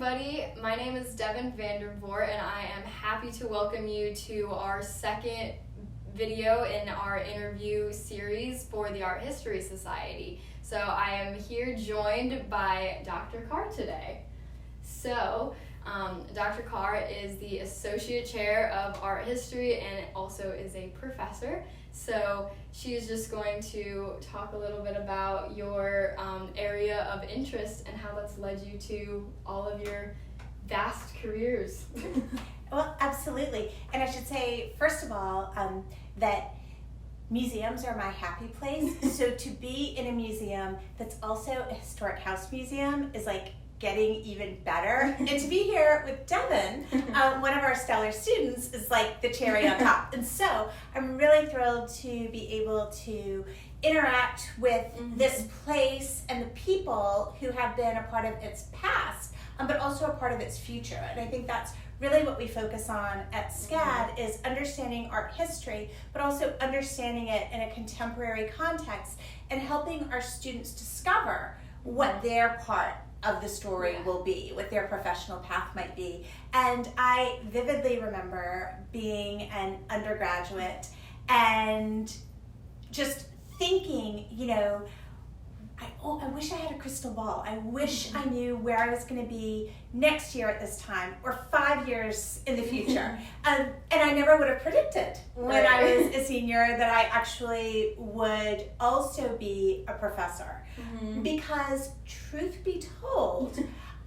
everybody. My name is Devin Vandervoort, and I am happy to welcome you to our second video in our interview series for the Art History Society. So I am here joined by Dr. Carr today. So Dr. Carr is the Associate Chair of Art History and also is a professor. So she's just going to talk a little bit about your area of interest and how that's led you to all of your vast careers. Well, absolutely. And I should say, first of all, that museums are my happy place. So to be in a museum that's also a historic house museum is like getting even better. And to be here with Devin, one of our stellar students, is like the cherry on top. And so I'm really thrilled to be able to interact with this place and the people who have been a part of its past, but also a part of its future. And I think that's really what we focus on at SCAD is understanding art history, but also understanding it in a contemporary context and helping our students discover what their part of the story will be, what their professional path might be. And I vividly remember being an undergraduate and just thinking, I wish I had a crystal ball. I wish I knew where I was going to be next year at this time or 5 years in the future. And I never would have predicted when I was a senior that I actually would also be a professor. Because truth be told,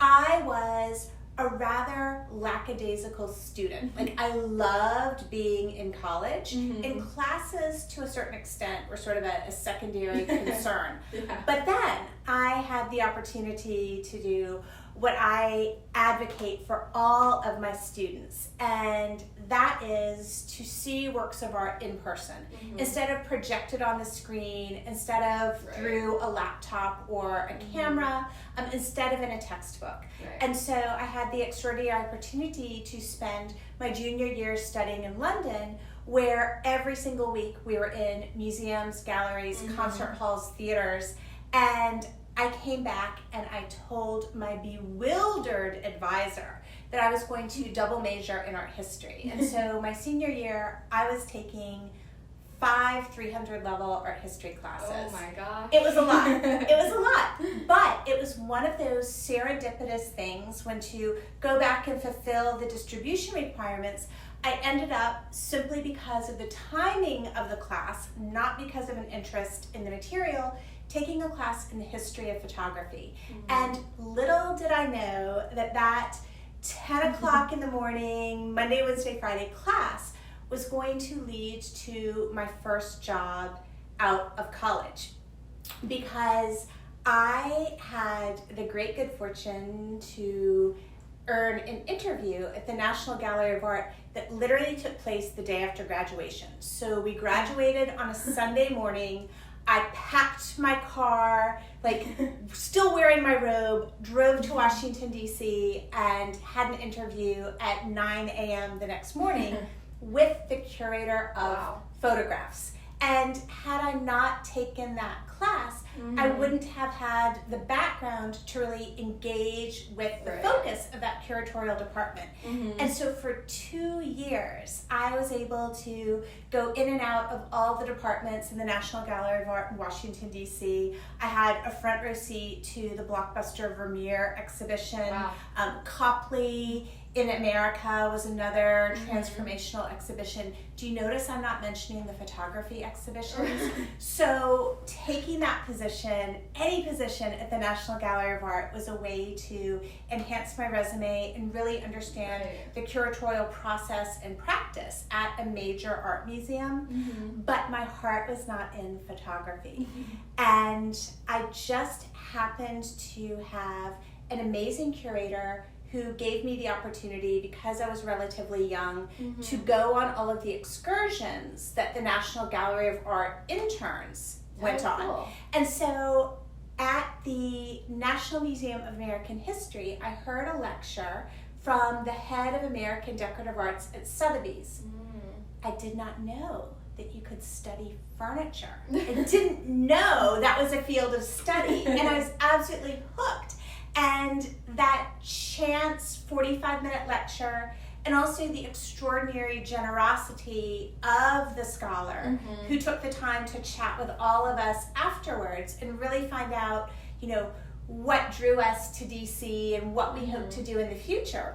I was a rather lackadaisical student. Like, I loved being in college, and classes to a certain extent were sort of a secondary concern. But then I had the opportunity to do what I advocate for all of my students, and that is to see works of art in person instead of projected on the screen, instead of through a laptop or a camera, instead of in a textbook. And so I had the extraordinary opportunity to spend my junior year studying in London, where every single week we were in museums, galleries, concert halls, theaters, and I came back and I told my bewildered advisor that I was going to double major in art history. And so my senior year, I was taking 5 300 level art history classes. Oh my gosh. It was a lot. It was a lot. But it was one of those serendipitous things when to go back and fulfill the distribution requirements, I ended up, simply because of the timing of the class, not because of an interest in the material, taking a class in the history of photography. And little did I know that 10 o'clock in the morning, Monday, Wednesday, Friday class was going to lead to my first job out of college. Because I had the great good fortune to earn an interview at the National Gallery of Art that literally took place the day after graduation. So we graduated on a Sunday morning. I packed my car, still wearing my robe, drove to Washington, D.C., and had an interview at 9 a.m. the next morning with the curator of photographs. And had I not taken that class, I wouldn't have had the background to really engage with the focus of that curatorial department. And so for 2 years, I was able to go in and out of all the departments in the National Gallery of Art in Washington, D.C. I had a front row seat to the blockbuster Vermeer exhibition. Copley in America was another transformational exhibition. Do you notice I'm not mentioning the photography exhibitions? So taking that position, any position at the National Gallery of Art, was a way to enhance my resume and really understand the curatorial process and practice at a major art museum. But my heart was not in photography. And I just happened to have an amazing curator who gave me the opportunity, because I was relatively young, to go on all of the excursions that the National Gallery of Art interns went on. And so at the National Museum of American History, I heard a lecture from the head of American Decorative Arts at Sotheby's. I did not know that you could study furniture. I didn't know that was a field of study, and I was absolutely hooked. And that chance 45-minute lecture, and also the extraordinary generosity of the scholar who took the time to chat with all of us afterwards and really find out, what drew us to DC and what we hope to do in the future,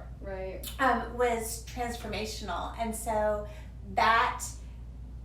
was transformational. And so that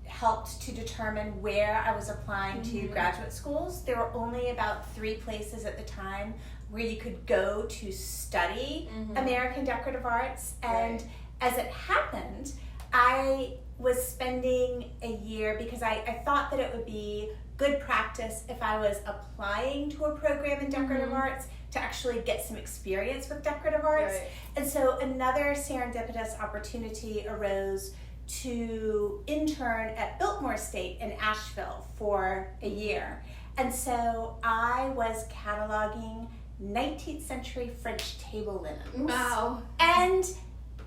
helped to determine where I was applying to graduate schools. There were only about 3 places at the time where you could go to study American decorative arts. And as it happened, I was spending a year because I thought that it would be good practice if I was applying to a program in decorative arts to actually get some experience with decorative arts. And so another serendipitous opportunity arose to intern at Biltmore Estate in Asheville for a year. And so I was cataloging 19th century French table linens. Wow. And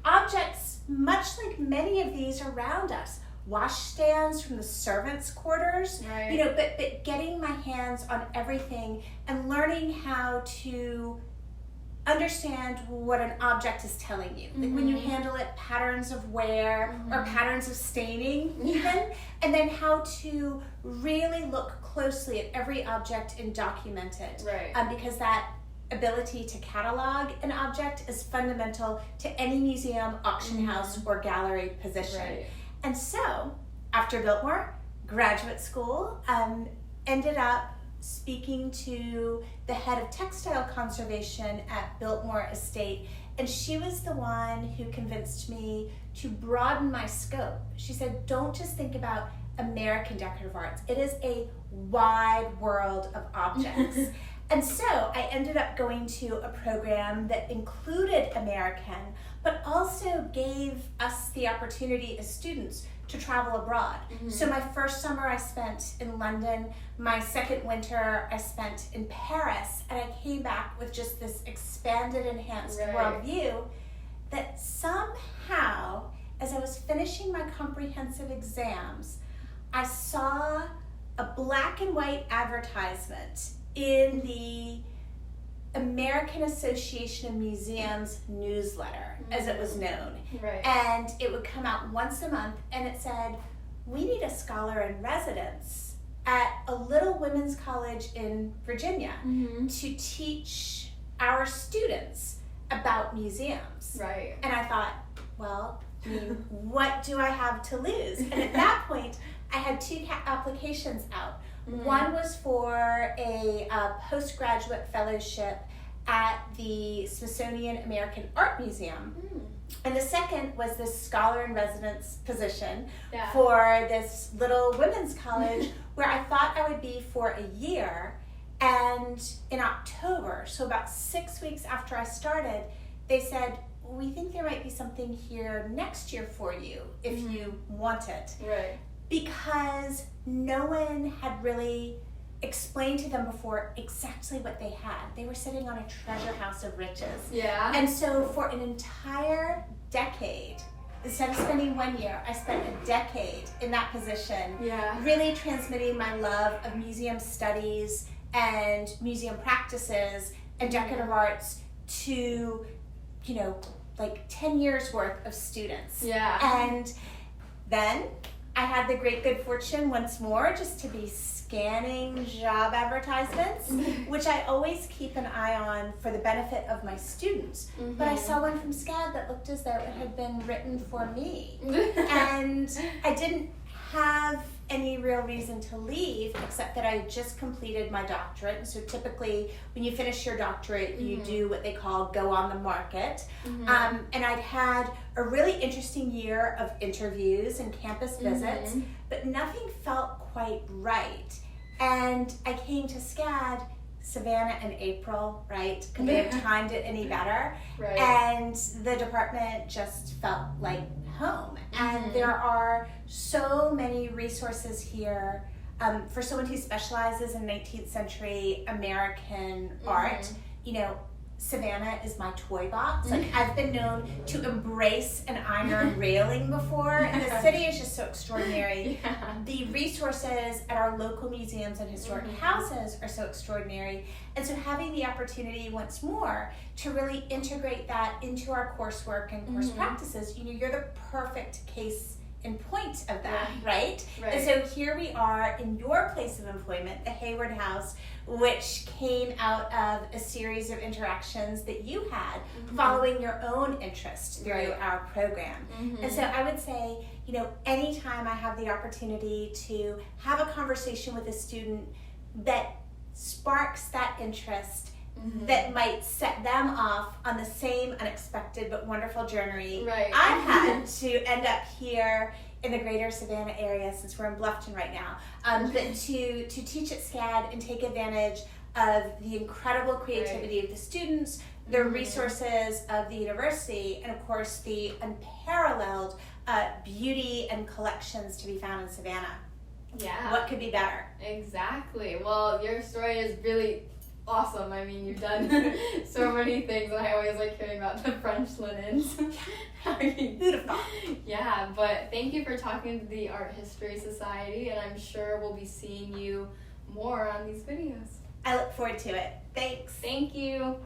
objects much like many of these around us. Washstands from the servants' quarters, but getting my hands on everything and learning how to understand what an object is telling you. Like when you handle it, patterns of wear or patterns of staining even, and then how to really look closely at every object and document it. Because that ability to catalog an object is fundamental to any museum, auction house, or gallery position. And so, after Biltmore, graduate school, ended up speaking to the head of textile conservation at Biltmore Estate, and she was the one who convinced me to broaden my scope. She said, don't just think about American decorative arts. It is a wide world of objects. And so I ended up going to a program that included American, but also gave us the opportunity as students to travel abroad. So my first summer I spent in London, my second winter I spent in Paris, and I came back with just this expanded, enhanced worldview that somehow, as I was finishing my comprehensive exams, I saw a black and white advertisement in the American Association of Museums newsletter, as it was known. And it would come out once a month, and it said, we need a scholar in residence at a little women's college in Virginia to teach our students about museums. And I thought, well, what do I have to lose? And at that point, I had 2 applications out. One was for a postgraduate fellowship at the Smithsonian American Art Museum. And the second was this scholar in residence position for this little women's college where I thought I would be for a year. And in October, so about 6 weeks after I started, they said, we think there might be something here next year for you if you want it. Because no one had really explained to them before exactly what they had. They were sitting on a treasure house of riches. And so for an entire decade, instead of spending 1 year, I spent a decade in that position, really transmitting my love of museum studies and museum practices and decorative arts to, like 10 years worth of students. And then I had the great good fortune once more just to be scanning job advertisements, which I always keep an eye on for the benefit of my students. But I saw one from SCAD that looked as though it had been written for me. And I didn't have any real reason to leave except that I just completed my doctorate. And so typically when you finish your doctorate, you do what they call go on the market. And I'd had a really interesting year of interviews and campus visits, but nothing felt quite right. And I came to SCAD, Savannah and April, right? Could they have timed it any better? And the department just felt like home. And there are so many resources here for someone who specializes in 19th century American art. Savannah is my toy box. Like, I've been known to embrace an iron railing before, and the city is just so extraordinary. Yeah. The resources at our local museums and historic houses are so extraordinary, and so having the opportunity once more to really integrate that into our coursework and course practices, you're the perfect case in point of that, right? And so here we are in your place of employment, the Hayward House, which came out of a series of interactions that you had following your own interest through our program. And so I would say, anytime I have the opportunity to have a conversation with a student that sparks that interest, that might set them off on the same unexpected but wonderful journey I've had to end up here in the greater Savannah area, since we're in Bluffton right now, but to teach at SCAD and take advantage of the incredible creativity of the students, the resources of the university, and of course the unparalleled beauty and collections to be found in Savannah. Yeah. What could be better? Exactly. Well, your story is really awesome. I mean, you've done so many things, and I always like hearing about the French linens. Who'd have thought? Yeah, but thank you for talking to the Art History Society, and I'm sure we'll be seeing you more on these videos. I look forward to it. Thanks. Thank you.